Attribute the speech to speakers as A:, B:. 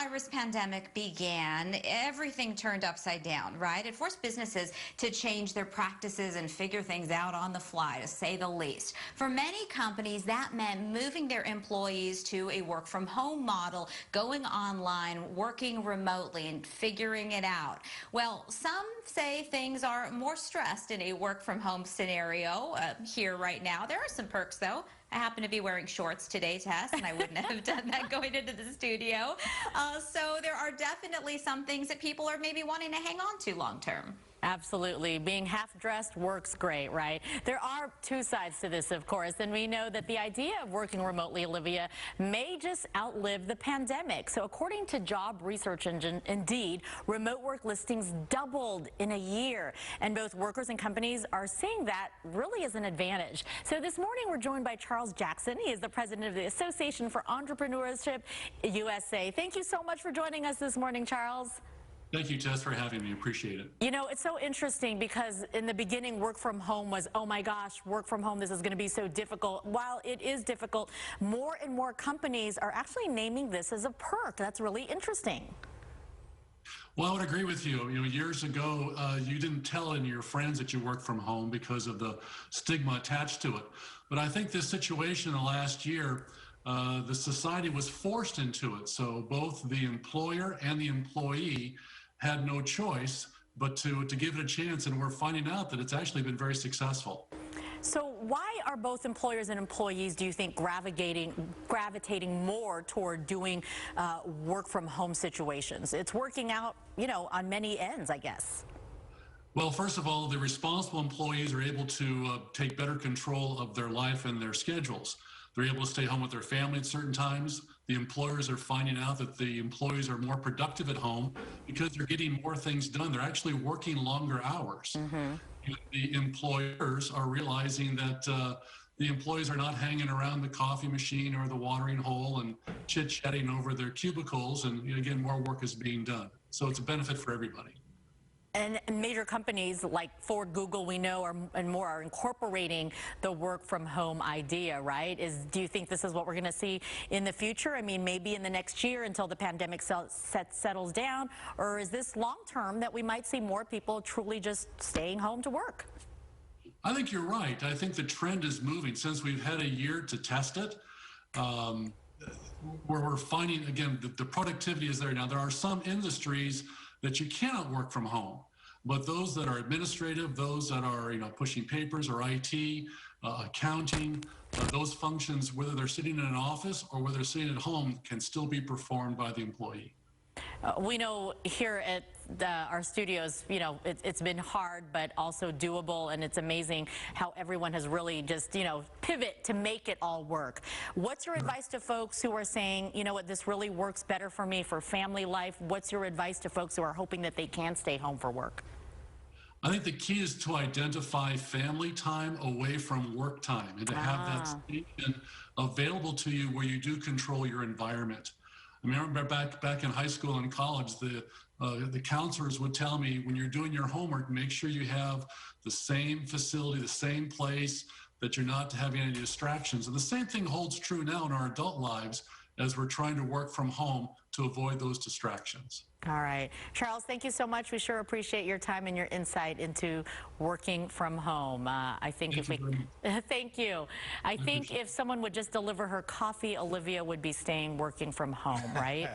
A: coronavirus pandemic began, everything turned upside down, right? It forced businesses to change their practices and figure things out on the fly, to say the least. For many companies, that meant moving their employees to a work from home model, going online, working remotely, and figuring it out. Well, some say things are more stressed in a work from home scenario here right now. There are some perks, though. I happen to be wearing shorts today, Tess, and I wouldn't have done that going into the studio. So there are definitely some things that people are maybe wanting to hang on to long term.
B: Absolutely. Being half-dressed works great, right? There are two sides to this, of course, and we know that the idea of working remotely, Olivia, may just outlive the pandemic. So according to job research engine Indeed, remote work listings doubled in a year, and both workers and companies are seeing that really as an advantage. So this morning we're joined by Charles Jackson. He is the president of the Association for Entrepreneurship USA. Thank you so much for joining us this morning, Charles.
C: Thank you, Tess, for having me. Appreciate it.
B: You know, it's so interesting because in the beginning, work from home was, oh my gosh, work from home, this is going to be so difficult. While it is difficult, more and more companies are actually naming this as a perk. That's really interesting.
C: Well, I would agree with you. You know, years ago, you didn't tell any of your friends that you work from home because of the stigma attached to it. But I think this situation in the last year, the society was forced into it. So both the employer and the employee had no choice but to give it a chance, and we're finding out that it's actually been very successful.
B: So why are both employers and employees, do you think, gravitating more toward doing work from home situations? It's working out, you know, on many ends, I guess.
C: Well, first of all, the responsible employees are able to take better control of their life and their schedules. They're able to stay home with their family at certain times. The employers are finding out that the employees are more productive at home because they're getting more things done. They're actually working longer hours. And the employers are realizing that the employees are not hanging around the coffee machine or the watering hole and chit-chatting over their cubicles. And again, more work is being done. So it's a benefit for everybody.
B: And major companies like Ford, Google, we know, and more are incorporating the work from home idea, right? Do you think this is what we're going to see in the future? I mean, maybe in the next year until the pandemic settles down, or is this long term that we might see more people truly just staying home to work?
C: I think you're right. I think the trend is moving since we've had a year to test it. Where we're finding, again, the productivity is there now. There are some industries that you cannot work from home, but those that are administrative, those that are, you know, pushing papers or IT, accounting, those functions, whether they're sitting in an office or whether they're sitting at home, can still be performed by the employee.
B: We know here at our studios, you know, it's been hard, but also doable, and it's amazing how everyone has really just, you know, pivot to make it all work. What's your advice to folks who are saying, you know what, this really works better for me for family life? What's your advice to folks who are hoping that they can stay home for work?
C: I think the key is to identify family time away from work time and to have that station available to you where you do control your environment. I remember back in high school and college, the counselors would tell me, when you're doing your homework, make sure you have the same facility, the same place, that you're not having any distractions. And the same thing holds true now in our adult lives as we're trying to work from home to avoid those distractions.
B: All right. Charles, thank you so much. We sure appreciate your time and your insight into working from home. I think thank you. I think if someone would just deliver her coffee, Olivia would be staying working from home, right?